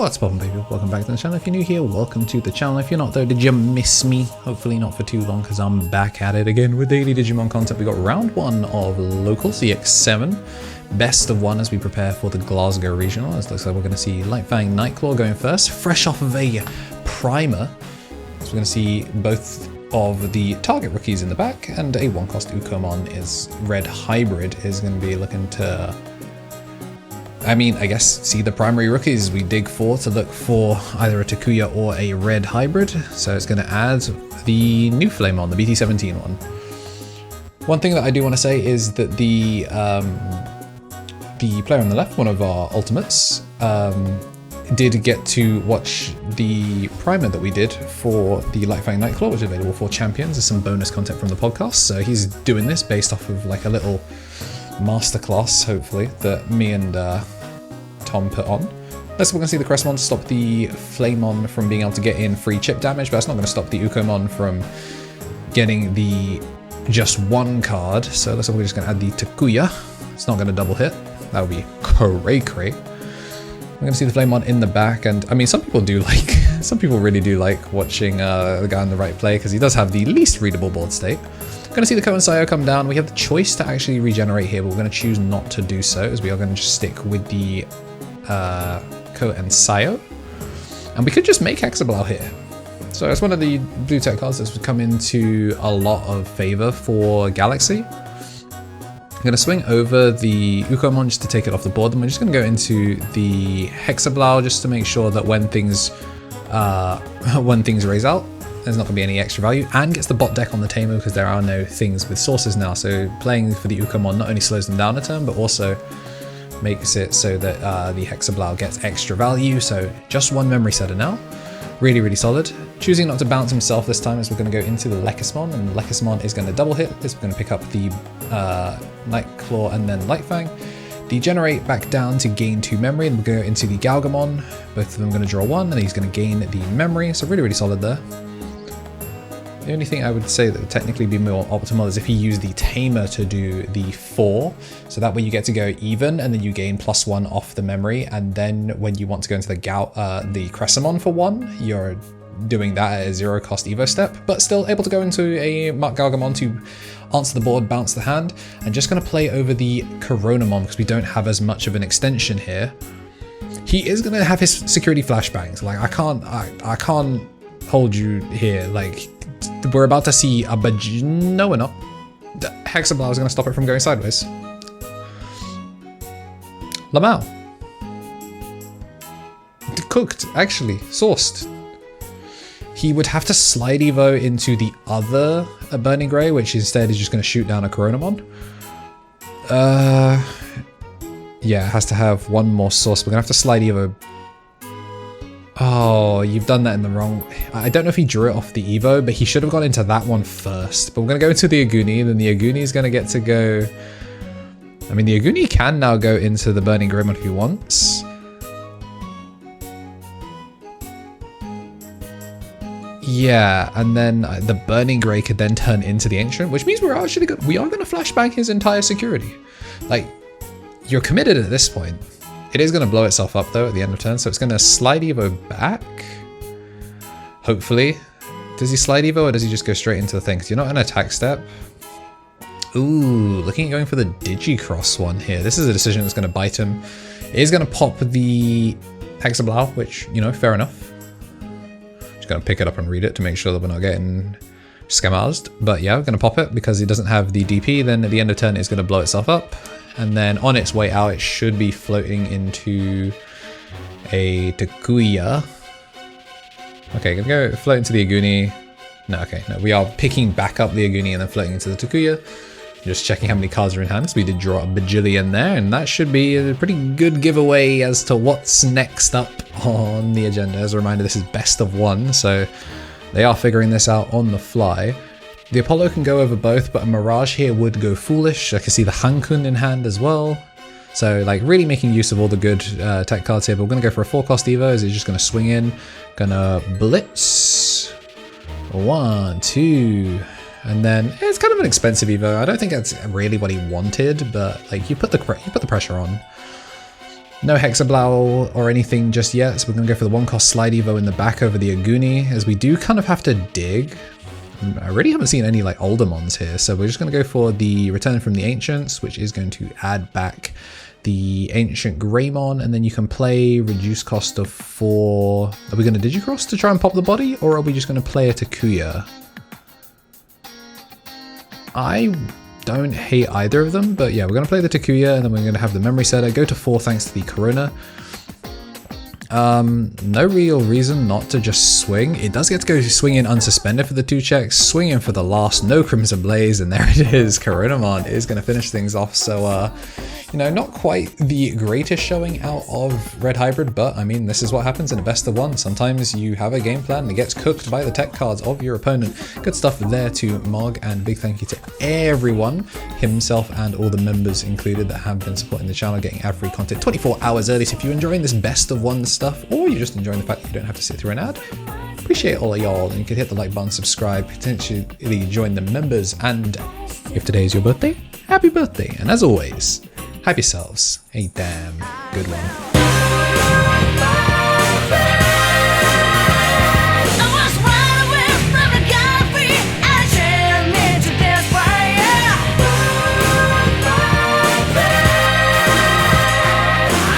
What's poppin' people? Welcome back to the channel. If you're new here, welcome to the channel. If you're not though, did you miss me? Hopefully not for too long, because I'm back at it again with daily Digimon content. We got round 1 of locals, EX7. Best of 1 as we prepare for the Glasgow regional. It looks like we're going to see Fang Nightclaw going first, fresh off of a primer. So we're going to see both of the target rookies in the back, and a 1-cost Ukomon is red hybrid is going to be looking to, I guess, see the primary rookies. We dig for to look for either a Takuya or a red hybrid. So it's going to add the new Flameon, the BT17 one. One thing that I do want to say is that the player on the left, one of our ultimates, did get to watch the primer that we did for the Fang Nightclaw, which is available for champions. There's some bonus content from the podcast. So he's doing this based off of like a little masterclass, hopefully, that me and Tom put on. Next, we're going to see the GraceNovamon to stop the Flameon from being able to get in free chip damage, but that's not going to stop the Ukomon from getting the just 1 card. So that's why we're just going to add the Takuya. It's not going to double hit. That would be cray-cray. We're going to see the Flameon in the back, and I mean, some people really do like watching the guy on the right play, because he does have the least readable board state. We're going to see the KnTElixar come down. We have the choice to actually regenerate here, but we're going to choose not to do so, as we are going to just stick with the KnTElixar. And we could just make Hexablow here. So it's one of the blue tech cards that's come into a lot of favor for Galaxy. I'm going to swing over the Ukomon just to take it off the board, and we're just going to go into the Hexablow just to make sure that when things raise out, there's not going to be any extra value, and gets the bot deck on the Tamer because there are no things with sources now. So playing for the Ukomon not only slows them down a turn, but also makes it so that the Hexablow gets extra value. So just 1 memory setter now. Really, really solid. Choosing not to bounce himself this time, as we're going to go into the Lekismon, and the Lekismon is going to double hit this. We're going to pick up the Nightclaw and then Fang. Degenerate back down to gain 2 memory, and we'll go into the Galgamon. Both of them going to draw 1, and he's going to gain the memory. So really, really solid there. The only thing I would say that would technically be more optimal is if he used the Tamer to do the 4, so that way you get to go even, and then you gain +1 off the memory, and then when you want to go into the GraceNovamon for 1, you're doing that at a 0-cost Evo step, but still able to go into a Mark Galgamon to answer the board, bounce the hand, and just going to play over the Coronamon because we don't have as much of an extension here. He is going to have his security flashbangs. Like, I can't hold you here. Like, we're about to see a no, we're not. The Hexablow is going to stop it from going sideways. Lamau. Cooked, actually. Sourced. He would have to slide Evo into the other Burning Grey, which instead is just going to shoot down a Coronamon. Yeah, it has to have 1 more source. We're going to have to slide Evo. Oh, you've done that in the wrong... I don't know if he drew it off the Evo, but he should have gone into that one first. But we're going to go into the Aguni, and then the Aguni is going to get to go... I mean, the Aguni can now go into the Burning Greymon if he wants. Yeah, and then the Burning Grey could then turn into the Ancient, which means we are going to flashbang his entire security. Like, you're committed at this point. It is going to blow itself up, though, at the end of turn, so it's going to slide Evo back. Hopefully. Does he slide Evo, or does he just go straight into the thing? Because you're not an attack step. Ooh, looking at going for the Digicross one here. This is a decision that's going to bite him. It is going to pop the Hexablow, which, you know, fair enough. Just going to pick it up and read it to make sure that we're not getting scammazed. But yeah, we're going to pop it because he doesn't have the DP. Then at the end of turn, it's going to blow itself up. And then on its way out, it should be floating into a Takuya. Okay, gonna go float into the Aguni. No, okay, no, we are picking back up the Aguni and then floating into the Takuya. Just checking how many cards are in hand. So we did draw a bajillion there, and that should be a pretty good giveaway as to what's next up on the agenda. As a reminder, this is best of 1, so they are figuring this out on the fly. The Apollo can go over both, but a Mirage here would go foolish. I can see the Hankun in hand as well. So, like, really making use of all the good tech cards here. But we're going to go for a 4-cost Evo. Is he's just going to swing in. Gonna Blitz. 1, 2. And then it's kind of an expensive Evo. I don't think that's really what he wanted, but like you put the pressure on. No Hexablow or anything just yet, so we're going to go for the 1-cost Slide Evo in the back over the Aguni, as we do kind of have to dig. I really haven't seen any like older mons here, so we're just going to go for the Return from the Ancients, which is going to add back the Ancient Greymon, and then you can play reduced cost of 4. Are we going to Digicross to try and pop the body, or are we just going to play a Takuya? I don't hate either of them, but yeah, we're going to play the Takuya, and then we're going to have the Memory Setter, go to 4 thanks to the Corona. No real reason not to just swing. It does get to go swing in unsuspended for the 2 checks, swing in for the last, no Crimson Blaze, and there it is. CoronaMon is going to finish things off. So, you know, not quite the greatest showing out of Red Hybrid, but I mean, this is what happens in a best of 1. Sometimes you have a game plan and it gets cooked by the tech cards of your opponent. Good stuff there to Mog, and big thank you to everyone, himself and all the members included, that have been supporting the channel, getting ad-free content 24 hours early. So if you're enjoying this best of 1 stuff, or you're just enjoying the fact that you don't have to sit through an ad, appreciate all of y'all, and you can hit the like button, subscribe, potentially join the members, and if today is your birthday, happy birthday, and as always, have yourselves a damn good one.